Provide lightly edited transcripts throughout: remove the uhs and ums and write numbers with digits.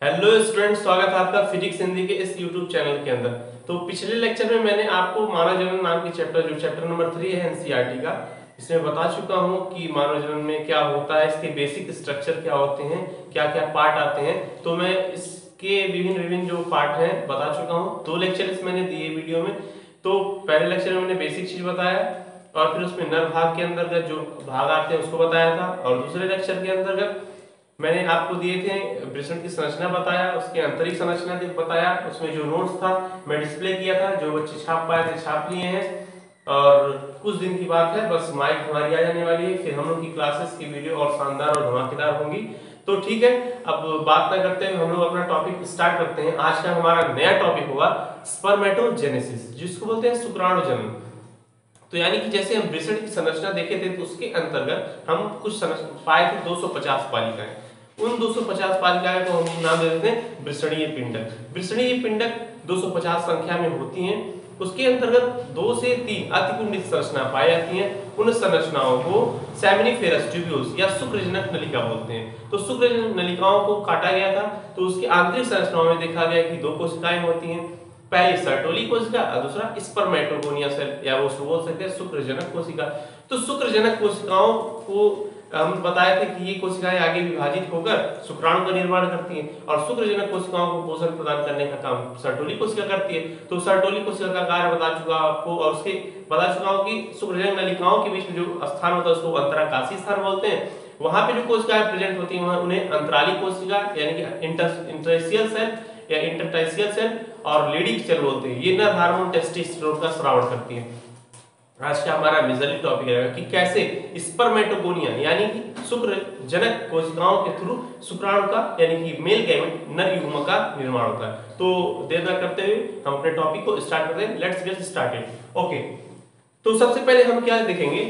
Hello students, स्वागत है आपका फिजिक्स हिंदी के इस यूट्यूब चैनल के अंदर। तो पिछले लेक्चर में मैंने आपको मानव जनन नाम के चैप्टर नंबर 3 है एनसीईआरटी का, इसमें बता चुका हूं कि मानव जनन में क्या होता है, इसके बेसिक स्ट्रक्चर क्या होते हैं, क्या क्या पार्ट आते हैं। तो मैं इसके विभिन्न जो पार्ट हैं बता चुका हूँ। 2 लेक्चर मैंने दिए वीडियो में। तो पहले लेक्चर में मैंने बेसिक चीज बताया और फिर उसमें नर भाग के अंतर्गत जो भाग आते हैं उसको बताया था, और दूसरे लेक्चर के अंतर्गत मैंने आपको दिए थे वृषण की संरचना बताया, उसके आंतरिक संरचना बताया, उसमें जो नोट्स था मैं डिस्प्ले किया था, जो बच्चे छाप पाए थे छाप लिए हैं। और कुछ दिन की बात है, बस माइक हमारी आ जाने वाली है, फिर हम लोग की क्लासेस की वीडियो और शानदार और धमाकेदार होंगी। तो ठीक है, अब बात ना करते हुए हम लोग अपना टॉपिक स्टार्ट करते हैं। आज का हमारा नया टॉपिक होगा स्पर्मेटोजेनेसिस, जिसको बोलते हैं शुक्राणु जन्म। तो यानी कि जैसे हम वृषण की संरचना देखे थे तो उसके अंतर्गत हम कुछ पाए थे 250 पालिकाएं। उन 250 पालिकाएं को हम नाम दे देते हैं वृषणीय पिंडक। वृषणीय पिंडक 250 संख्या में होती हैं। उसके अंतर्गत 2 से 3 अतिकुंडित संरचना पाई जाती हैं। उन संरचनाओं को सेमिनिफेरस ट्यूब्यूल्स या शुक्रजनक नलिका बोलते हैं। तो शुक्रजनक नलिकाओं को काटा गया था, तो उसकी आंतरिक संरचनाओं में देखा गया कि 2 कोशिकाएं होती हैं, पहली सर्टोली कोशिका और दूसरा स्पर्मेटोगोनिया सेल, या वो बोल सकते हैं शुक्रजनक कोशिका। तो शुक्रजनक कोशिकाओं को हम बताए थे कि ये कोशिकाएं आगे विभाजित होकर शुक्राणु का निर्माण करती हैं, और शुक्रजनक कोशिकाओं को पोषण प्रदान करने का काम सर्टोली कोशिका करती है। तो सर्टोली कोशिका का कार्य बता चुका आपको, और उसके बता चुका हूं कि शुक्रजनक नलिकाओं के बीच में जो स्थान होता है उसको अंतराकाशी स्थान बोलते हैं। वहां पे जो कोशिकाएं प्रेजेंट होती हैं उन्हें अंतराली कोशिका यानी कि इंटरस्टिशियल सेल या इंटरस्टिशियल सेल और लेडिक सेल बोलते हैं। ये नर हार्मोन टेस्टोस्टेरोन का स्राव करती है। आज का हमारा मेजरली टॉपिक रहेगा कि कैसे स्पर्मेटोगोनिया यानी कि शुक्रजनक कोशिकाओं के थ्रू शुक्राणु का यानी कि मेल गैमेट नर युग्म का निर्माण होता है। तो देर न करते हुए हम अपने टॉपिक को स्टार्ट करते हैं। Let's get started. ओके, तो सबसे पहले हम क्या देखेंगे,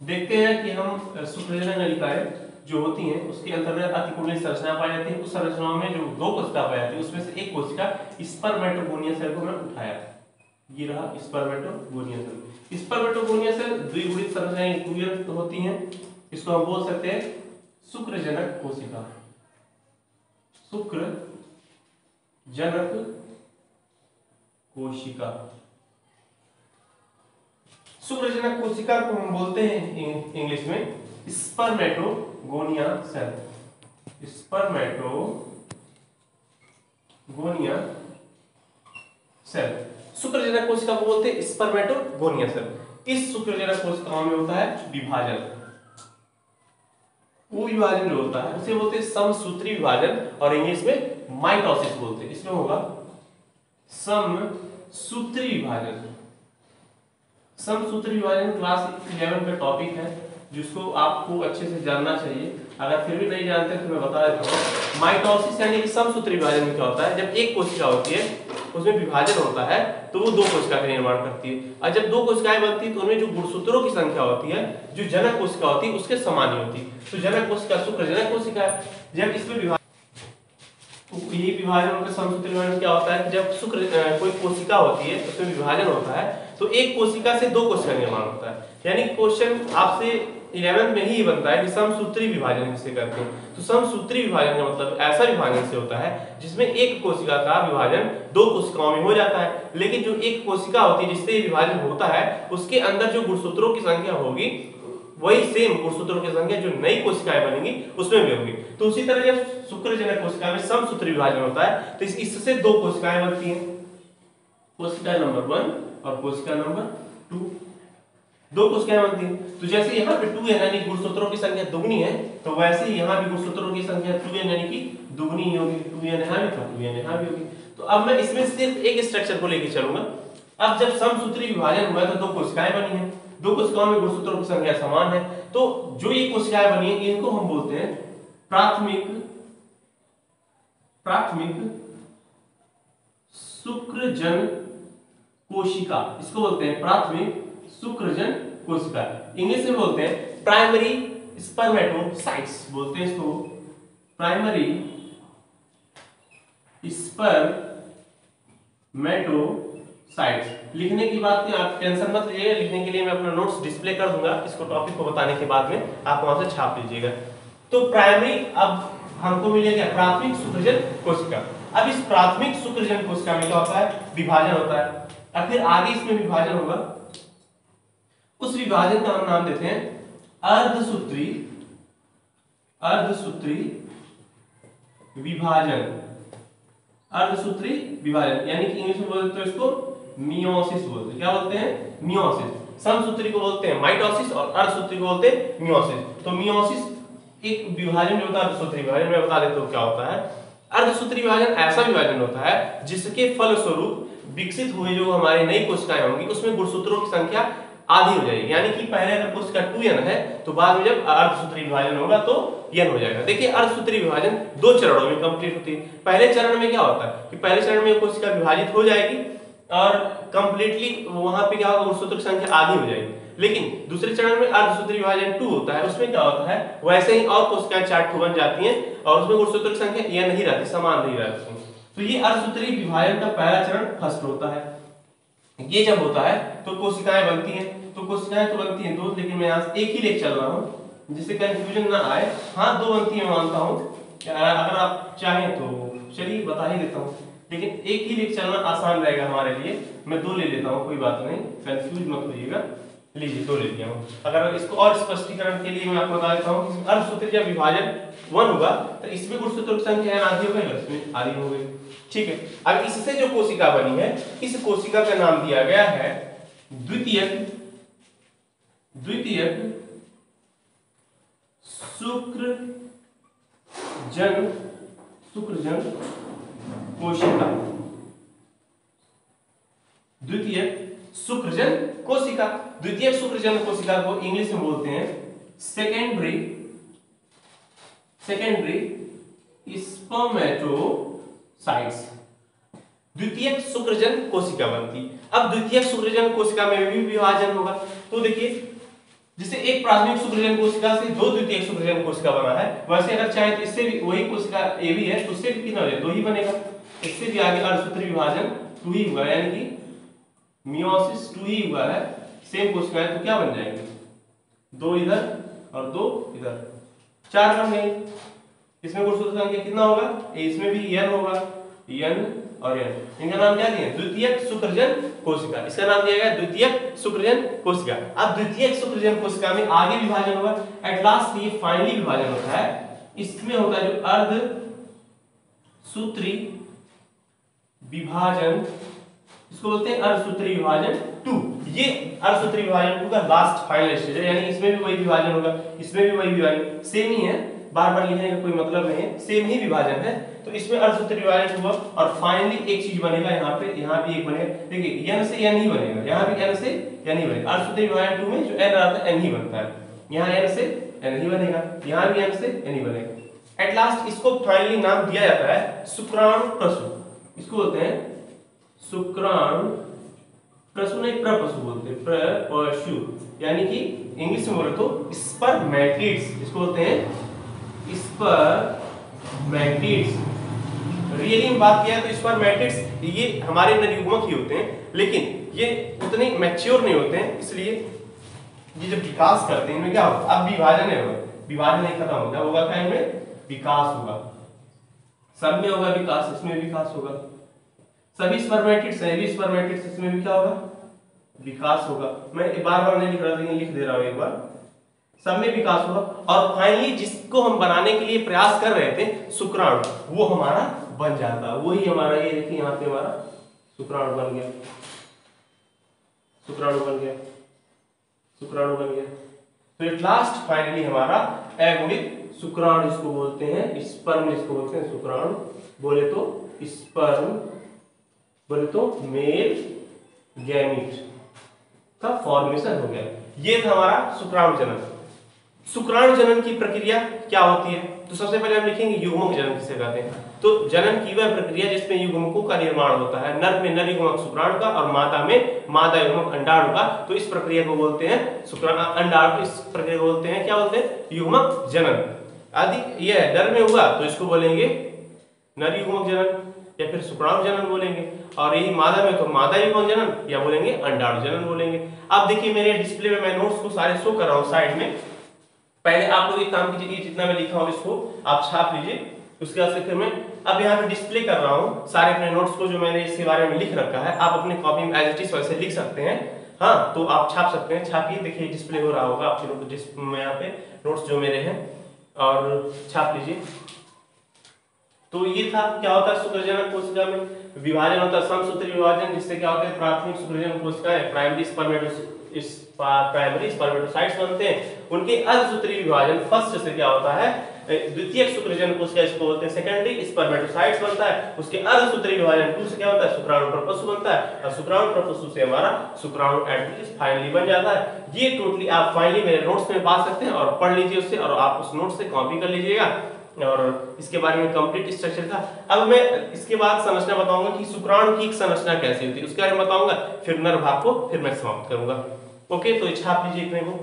देखते हैं कि हम शुक्रजनक नलिकाएं जो होती हैं उसके अंतर्गत अतिकुंडित संरचना पाई जाती है। उस संरचनाओं में जो 2 कोशिका पाई जाती है उसमें से एक कोशिका स्पर्मेटोगोनिया सेल को मैंने उठाया था। ये रहा स्पर्मेटोगोनिया सेल। स्पर्मेटोगोनिया सेल द्विगुणित संरचनाएं होती हैं। इसको हम बोल सकते हैं शुक्रजनक कोशिका। शुक्रजनक कोशिका, शुक्रजनक कोशिका को हम बोलते हैं इंग्लिश में स्पर्मेटोगोनिया सेल। स्पर्मेटोगोनिया सेल शुक्रजनक कोशिका को बोलते हैं स्पर्मेटोगोनिया सेल। इस शुक्रजनक कोशिकाओं में होता है विभाजन। वो विभाजन जो होता है उसे बोलते हैं समसूत्री विभाजन, और इंग्लिश में माइटोसिस बोलते हैं। इसमें होगा समसूत्री विभाजन। समसूत्री विभाजन क्लास 11 का टॉपिक है, जिसको आपको अच्छे से जानना चाहिए। अगर फिर भी नहीं जानते तो मैं बता देता हूँ। माइटोसिस यानी कि समसूत्री विभाजन में क्या होता है, जब एक कोशिका होती है उसमें विभाजन होता है तो वो 2 कोशिका का निर्माण करती है, और जब 2 कोशिकाएं बनती है तो उनमें जो गुणसूत्रों की संख्या होती है जो जनक कोशिका होती है उसके समान ही होती है। तो जनक कोशिका शुक्रजनक कोशिका है। जब इसमें ये विभाजन का समसूत्री विभाजन क्या होता है कि जब कोई कोशिका होती है उसमें विभाजन होता है तो एक कोशिका से 2 कोशिका निर्माण होता है। यानी क्वेश्चन आपसे 11th में ही बनता है कि समसूत्री विभाजन किसे करते हैं। तो समसूत्री विभाजन का मतलब ऐसा विभाजन से होता है जिसमें एक कोशिका का विभाजन 2 कोशिकाओं में हो जाता है, लेकिन जो एक कोशिका होती है जिससे विभाजन होता है उसके अंदर जो गुणसूत्रों की संख्या होगी वही सेम गुणसूत्रों की संख्या जो नई कोशिकाएं बनेंगी उसमें भी होगी। तो उसी तरह जब शुक्रजनक कोशिका में समसूत्री विभाजन होता है तो इससे 2 कोशिकाएं बनती हैं, कोशिका नंबर 1 और कोशिका नंबर 2। 2 कोशिकाएं बनती हैं। तो जैसे यहाँ पे 2n यानी गुणसूत्रों की संख्या दुगनी है, तो वैसे ही यहाँ भी गुणसूत्रों की संख्या 2n यानी कि दुगनी होगी। 2n यहाँ भी था, 2n यहाँ भी होगी। तो अब मैं इसमें सिर्फ एक स्ट्रक्चर को लेकर चलूंगा। अब जब समसूत्री विभाजन हुआ तो 2 कोशिकाएं बनी हैं, 2 कोशिकाओं में गुणसूत्रों की संख्या समान है। तो जो ये कोशिकाएं बनी है इनको हम बोलते हैं प्राथमिक शुक्रजन कोशिका। इसको बोलते हैं प्राथमिक शुक्रजन कोशिका। इंग्लिश में बोलते हैं प्राइमरी स्पर्मेटोसाइट्स बोलते हैं इसको, प्राइमरी स्पर्मेटोसाइट्स। लिखने की बात में आप टेंशन मत लीजिएगा, लिखने के लिए मैं अपना नोट्स डिस्प्ले कर दूंगा इसको टॉपिक को बताने के बाद में, आप वहां से छाप लीजिएगा। तो प्राइमरी, अब हमको मिलेगा प्राथमिक शुक्रजन कोशिका। अब इस प्राथमिक शुक्रजन कोशिका में क्या होता है, विभाजन होता है, और फिर आगे इसमें विभाजन होगा। उस विभाजन का हम नाम देते हैं अर्धसूत्री विभाजन। अर्धसूत्री विभाजन यानी कि इंग्लिश में बोलते हैं इसको मियोसिस बोलते हैं। क्या बोलते हैं, मियोसिस। समसूत्री को बोलते हैं माइटोसिस और अर्धसूत्री को बोलते हैं मियोसिस। तो मियोसिस एक विभाजन जो होता है अर्धसूत्री विभाजन, मैं बता देता हूँ क्या होता है। अर्धसूत्री विभाजन ऐसा विभाजन होता है जिसके फलस्वरूप विकसित हुए जो हमारी नई कोशिकाएं होंगी उसमें गुणसूत्रों की संख्या आधी हो जाएगी। यानी कि पहले अगर कोशिका 2n है तो बाद में जब अर्धसूत्री विभाजन होगा तो n हो जाएगा। देखिए अर्धसूत्री विभाजन 2 चरणों में कंप्लीट होती है। पहले चरण में क्या होता है कि पहले चरण में कोशिका विभाजित हो जाएगी और कंप्लीटली वहां पे क्या होगा, गुणसूत्रों की संख्या आधी हो जाएगी। लेकिन दूसरे चरण में अर्धसूत्री विभाजन 2 होता है, उसमें क्या होता है वैसे ही और कोशिकाएं 4 बन जाती हैं और उसमें गुणसूत्रों की संख्या n नहीं रहती, समान नहीं रहती। तो ये अर्धसूत्री विभाजन का पहला चरण फर्स्ट होता है। ये जब होता है तो कोशिकाएं बनती हैं। तो कोशिकाएं तो बनती हैं 2, लेकिन मैं यहाँ से एक ही लेके चल रहा हूँ जिससे कंफ्यूजन ना आए। हाँ 2 बनती है मानता हूँ, अगर आप चाहें तो चलिए बता ही देता हूँ, लेकिन एक ही लेके चलना आसान रहेगा हमारे लिए। मैं 2 ले लेता हूँ, कोई बात नहीं, कंफ्यूज मत होइएगा। लीजिए 2 ले लिया हूँ। अगर इसको और स्पष्टीकरण के लिए मैं आपको बता देता हूँ, अर्धसूत्री जब विभाजन 1 हुआ तो इसमें गुणसूत्रों की संख्या आधी हो गई, इसमें आधी हो गई। ठीक है, अब इससे जो कोशिका बनी है इस कोशिका का नाम दिया गया है द्वितीयक शुक्रजन कोशिका। द्वितीयक शुक्रजन कोशिका। द्वितीयक शुक्रजन कोशिका को इंग्लिश में बोलते हैं सेकेंडरी स्पर्मेटोसाइट्स। द्वितीयक शुक्रजन कोशिका बनती। अब द्वितीयक शुक्रजन कोशिका में भी विभाजन होगा। तो देखिए जिसे एक प्राथमिक शुक्रजन कोशिका से 2 द्वितीयक शुक्रजन कोशिका बना है, वैसे अगर चाहे तो इससे भी वही कोशिका ए भी है तो उससे भी कितना हो जाए, 2 ही बनेगा। इससे भी आगे अर्धसूत्री विभाजन 2 ही हुआ, यानी कि मियोसिस 2 ही हुआ है। सेम कोशिकाएं तो क्या बन जाएंगे, 2 इधर और 2 इधर, 4 बन गई। इसमें गुणसूत्र संख्या कितना होगा, इसमें भी n होगा, n और n। इनका नाम क्या दिया, द्वितीयक शुक्रजन कोशिका। इसका नाम दिया गया द्वितीयक शुक्रजन कोशिका। अब द्वितीयक शुक्रजन कोशिका में आगे विभाजन होगा, एट लास्ट ये फाइनली विभाजन होता है। इसमें होता है जो अर्धसूत्री विभाजन, इसको बोलते हैं अर्धसूत्री विभाजन 2। ये अर्धसूत्री विभाजन 2 का लास्ट फाइनल स्टेज है, यानी इसमें भी वही विभाजन होगा, इसमें भी वही विभाजन, सेम ही है, बार बार लिखने का कोई मतलब नहीं है, सेम ही विभाजन है। तो इसमें अर्धसूत्री विभाजन हुआ और फाइनली एक चीज बनेगा, यहाँ पे यहाँ भी एक बनेगा। देखिए n से n ही बनेगा, यहाँ भी n से n ही बनेगा। अर्धसूत्री विभाजन 2 में जो n रहता है n ही बनता है, यहाँ n से n ही बनेगा, यहाँ भी n से n ही बनेगा। एट लास्ट इसको फाइनली नाम दिया जाता है शुक्राणु प्रसू। इसको बोलते हैं शुक्राणु प्रसू, नहीं प्रपसू बोलते हैं, प्रपशु, यानी कि इंग्लिश में बोले तो स्पर्मेटिड्स। इसको बोलते हैं स्पर्मेटिड्स। रियली में बात किया तो स्पर्मेटिड्स ये हमारे नरयुग्मक ही होते हैं, लेकिन ये उतने मैच्योर नहीं होते हैं, इसलिए ये जब विकास करते हैं इनमें क्या होगा, अब विभाजन है, विभाजन नहीं खत्म होता, होगा क्या इनमें विकास होगा। सब में होगा विकास, इसमें विकास होगा। सभी स्पर्मेटिड्स है, स्पर्मेटिड्स, इसमें भी क्या होगा, विकास होगा। मैं बार बार नहीं लिख रहा, लेकिन लिख दे रहा हूं एक बार, सब में विकास होगा। और फाइनली जिसको हम बनाने के लिए प्रयास कर रहे थे शुक्राणु, वो हमारा बन जाता, वही हमारा, ये देखिए यहाँ पे हमारा शुक्राणु बन गया, शुक्राणु बन गया, शुक्राणु बन गया। तो एट लास्ट फाइनली हमारा अगुणित शुक्राणु इसको बोलते हैं, स्पर्म इसको बोलते हैं शुक्राणु, बोले तो स्पर्म, बोले तो मेल गैमीट का फॉर्मेशन हो गया। ये था हमारा शुक्राणु जनन। शुक्राणु जनन की प्रक्रिया क्या होती है, तो सबसे पहले हम लिखेंगे युग्मक जनन किसे कहते हैं। तो जनन की वह प्रक्रिया जिसमें युग्मकों का निर्माण होता है, नर में नर युग्मक शुक्राणु का और मादा में मादा युग्मक अंडाणु का। तो इस प्रक्रिया को बोलते हैं शुक्राणु अंडाणु, इस प्रक्रिया को बोलते हैं, क्या बोलते हैं, युग्मक जनन। यदि यह नर में हुआ तो इसको बोलेंगे नर युग्मक जनन या फिर शुक्राणु जनन बोलेंगे, और यही मादा में तो मादा युग्मक जनन या बोलेंगे अंडाणु जनन बोलेंगे। अब देखिए मेरे डिस्प्ले में मैं नोट्स को सारे शो कर रहा हूँ साइड में, पहले आप लोग एक काम कीजिए, जितना मैं लिखा हूं इसको आप छाप लीजिए। उसके बाद फिर मैं अब यहाँ पे डिस्प्ले कर रहा हूँ सारे अपने नोट्स को जो मैंने इसके बारे में लिख रखा है। आप अपने कॉपी में एज इट इज वैसे लिख सकते हैं। हाँ, तो आप छाप सकते हैं। छापिए, देखिए डिस्प्ले हो रहा होगा आपके नोट में यहाँ पे नोट्स जो मेरे हैं, और छाप लीजिए। तो ये था क्या होता है शुक्रजनक कोशिका में विभाजन होता है, समसूत्री विभाजन, जिससे क्या होता है प्राथमिक शुक्रजनक कोशिकाएं प्राइमरी स्पर्मेटोसाइट्स बनते हैं। उनके अर्धसूत्री विभाजन फर्स्ट से क्या होता है, द्वितीयक शुक्रजनक कोशिका इसको बोलते हैं, सेकेंडरी स्पर्मेटोसाइट्स बनता है। उसके अर्धसूत्री विभाजन टू से क्या होता है शुक्राणु प्रपशु बनता है, और शुक्राणु प्रपशु से हमारा शुक्राणु एडवेंटिस फाइनली बन जाता है। ये टोटली आप फाइनली मेरे नोट्स में पा सकते हैं और पढ़ लीजिए उससे, और आप उस नोट से कॉपी कर लीजिएगा। और इसके बारे में कंप्लीट स्ट्रक्चर था। अब मैं इसके बाद संरचना बताऊंगा कि शुक्राणु की संरचना कैसे होती है, उसके बारे में बताऊंगा, फिर नर भाग को फिर मैं समाप्त करूंगा। ओके, तो छाप लीजिए इतने को।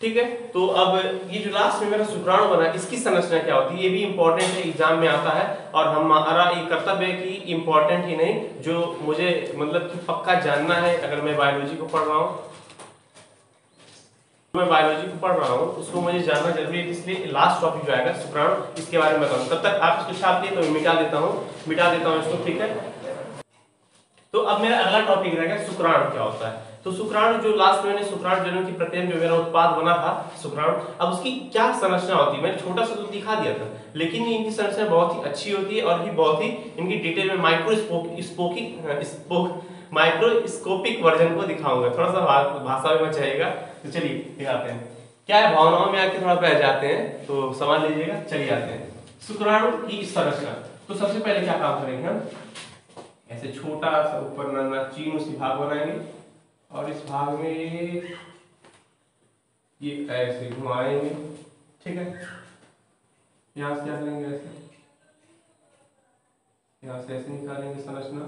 ठीक है, तो अब ये जो लास्ट में मेरा शुक्राणु बना, इसकी संरचना क्या होती है, ये भी इंपॉर्टेंट है, एग्जाम में आता है। और हमारा ये कर्तव्य है कि इंपॉर्टेंट ही नहीं, जो मुझे मतलब कि पक्का जानना है, अगर मैं बायोलॉजी को पढ़ रहा हूँ, मैं बायोलॉजी को पढ़ रहा हूँ, उसको मुझे जानना जरूरी है। इसलिए लास्ट टॉपिक जो आएगा शुक्राणु, इसके बारे में बताऊंगा। तब तक आप इसको छाप दिए तो मैं मिटा देता हूँ इसको। ठीक है, तो अब मेरा अगला टॉपिक रहेगा शुक्राणु क्या होता है। तो शुक्राणु जो लास्ट में मैंने शुक्राणु जनन की प्रक्रिया जो मेरा उत्पाद बना था शुक्राणु, अब उसकी क्या संरचना होती है मैंने छोटा सा तो दिखा दिया था, लेकिन इनकी संरचना बहुत ही अच्छी होती है और भी बहुत ही इनकी डिटेल में माइक्रोस्कोपिक वर्जन को दिखाऊंगा। थोड़ा सा भाषा में चाहिएगा, तो चलिए दिखाते हैं। क्या है, भावनाओं में आके थोड़ा बह जाते हैं तो समझ लीजिएगा। चलिए आते हैं शुक्राणु की संरचना। तो सबसे पहले क्या काम करेंगे हम, ऐसे छोटा सा ऊपर नन्हा सी भाग बनाएंगे, और इस भाग में ये ऐसे घुमाएंगे। ठीक है, यहाँ से क्या करेंगे, ऐसे यहाँ से ऐसे निकालेंगे संरचना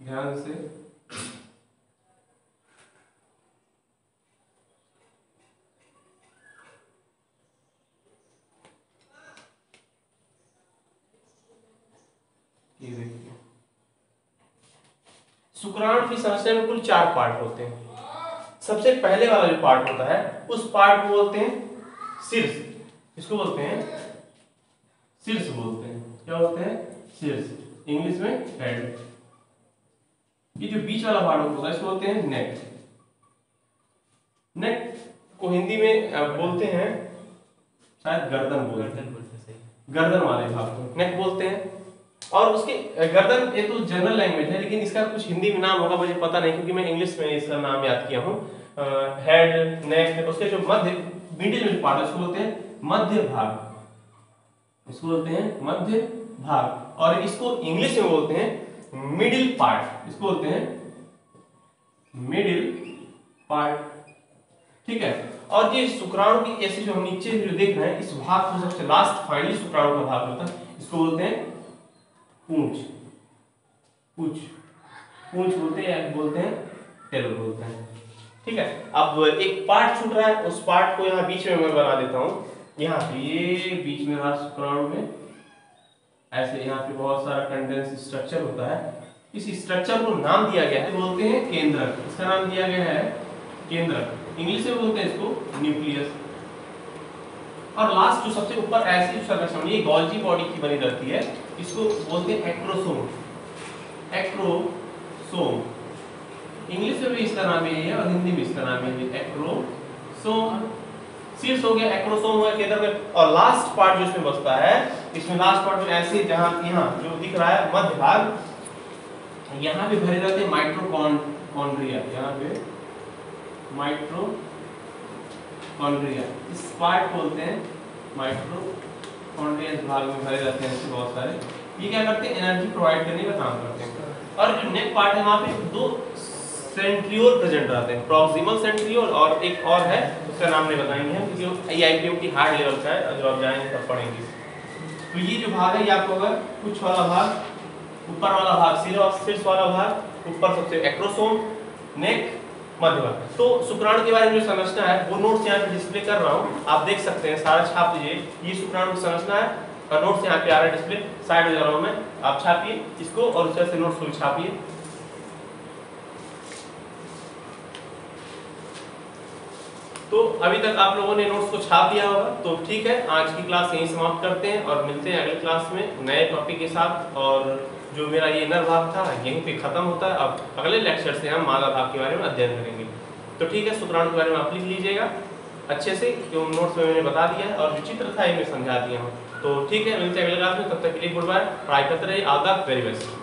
ध्यान से। ये देखिए, शुक्राणु की संरचना में कुल 4 पार्ट होते हैं। सबसे पहले वाला जो पार्ट होता है उस पार्ट को बोलते हैं शीर्ष। इसको बोलते हैं शीर्ष, बोलते हैं क्या बोलते हैं, शीर्ष, इंग्लिश में हेड। ये जो बीच वाला पार्ट होता है इसको बोलते हैं नेक। नेक को हिंदी में बोलते हैं शायद गर्दन बोलते हैं, गर्दन वाले भाग को नेक बोलते हैं। और उसके गर्दन, ये तो जनरल लैंग्वेज है, लेकिन इसका कुछ हिंदी में नाम होगा, मुझे पता नहीं, क्योंकि मैं इंग्लिश में इसका नाम याद किया हूँ। हेड, नेक, उसके जो मध्य मिडिल में जो पार्ट है उसको बोलते हैं मध्य भाग, इसको बोलते हैं मध्य भाग। और इसको इंग्लिश में बोलते हैं मिडिल पार्ट, इसको बोलते हैं मिडिल पार्ट। ठीक है, और ये शुक्राणु की ऐसे जो हम नीचे जो देख रहे हैं, इस भाग को सबसे लास्ट फाइनली शुक्राणु का भाग होता है, इसको बोलते हैं पूंछ। पूंछ बोलते हैं या बोलते हैं टेल बोलते हैं। ठीक है, अब एक पार्ट छूट रहा है, उस पार्ट को यहाँ बीच में मैं बना देता हूँ। यहाँ पे ये बीच में रहा शुक्राणु में, ऐसे यहाँ पे बहुत सारा कंडेंस स्ट्रक्चर होता है। इस स्ट्रक्चर को नाम दिया गया है, बोलते हैं केंद्रक। इसका नाम दिया गया है केंद्रक, इंग्लिश में बोलते हैं इसको न्यूक्लियस। और लास्ट जो सबसे ऊपर ऐसी संरचना, ये गोल्जी बॉडी की बनी रहती है, इसको बोलते हैं एक्ट्रोसोम। एक्ट्रोसोम इंग्लिश में भी इसका नाम यही है और हिंदी में इसका नाम यही है, एक्ट्रोसोम। शीर्ष हो गया, एक्ट्रोसोम हो गया, केंद्र में। और लास्ट पार्ट जो इसमें बचता है, इसमें लास्ट पार्ट में ऐसे जहां यहाँ जो दिख रहा है मध्य भाग, यहाँ पे भरे रहते हैं माइटोकॉन्ड्रिया। यहाँ पे माइटोकॉन्ड्रिया, इस पार्ट बोलते हैं माइटोकॉन्ड्रिया। इस भाग में भरे रहते हैं इससे बहुत सारे। ये क्या करते हैं, एनर्जी प्रोवाइड करने का काम करते हैं। और जो नेक पार्ट है, वहाँ पे 2 सेंट्रियोल प्रेजेंट रहते हैं, प्रॉक्सिमल सेंट्रियोल और एक और है, उसका नाम नहीं बताएंगे हम, क्योंकि आईपीएम की हार्ड लेवल का है, जो आप जाएंगे तब पढ़ेंगे। तो ये जो भाग है ये आपको होगा कुछ वाला भाग, ऊपर वाला भाग शीर्ष वाला भाग, ऊपर सबसे एक्ट्रोसोम, नेक, मध्य भाग। तो शुक्राणु के बारे में जो संरचना है वो नोट्स यहाँ पे डिस्प्ले कर रहा हूँ, आप देख सकते हैं, सारा छाप लीजिए। ये शुक्राणु की संरचना है और नोट्स यहाँ पे आ रहा है डिस्प्ले, साइड हो जा रहा हूँ मैं, आप छापिए इसको और उस तरह से नोट्स को भी छापिए। तो अभी तक आप लोगों ने नोट्स को छाप दिया होगा, तो ठीक है, आज की क्लास यहीं समाप्त करते हैं और मिलते हैं अगले क्लास में नए टॉपिक के साथ। और जो मेरा ये इनर भाग था यहीं पे खत्म होता है। अब अगले लेक्चर से हम मादा भाग के बारे में अध्ययन करेंगे। तो ठीक है, शुक्राणु के बारे में आप लिख लीजिएगा अच्छे से, क्यों नोट्स में मैंने बता दिया है और जो चित्र था ये मैं समझा दिया हूँ। तो ठीक है, मिलते हैं अगले क्लास में, तब तक के लिए गुड बाय, पढ़ाई करते रहिए, ऑल द वेरी बेस्ट।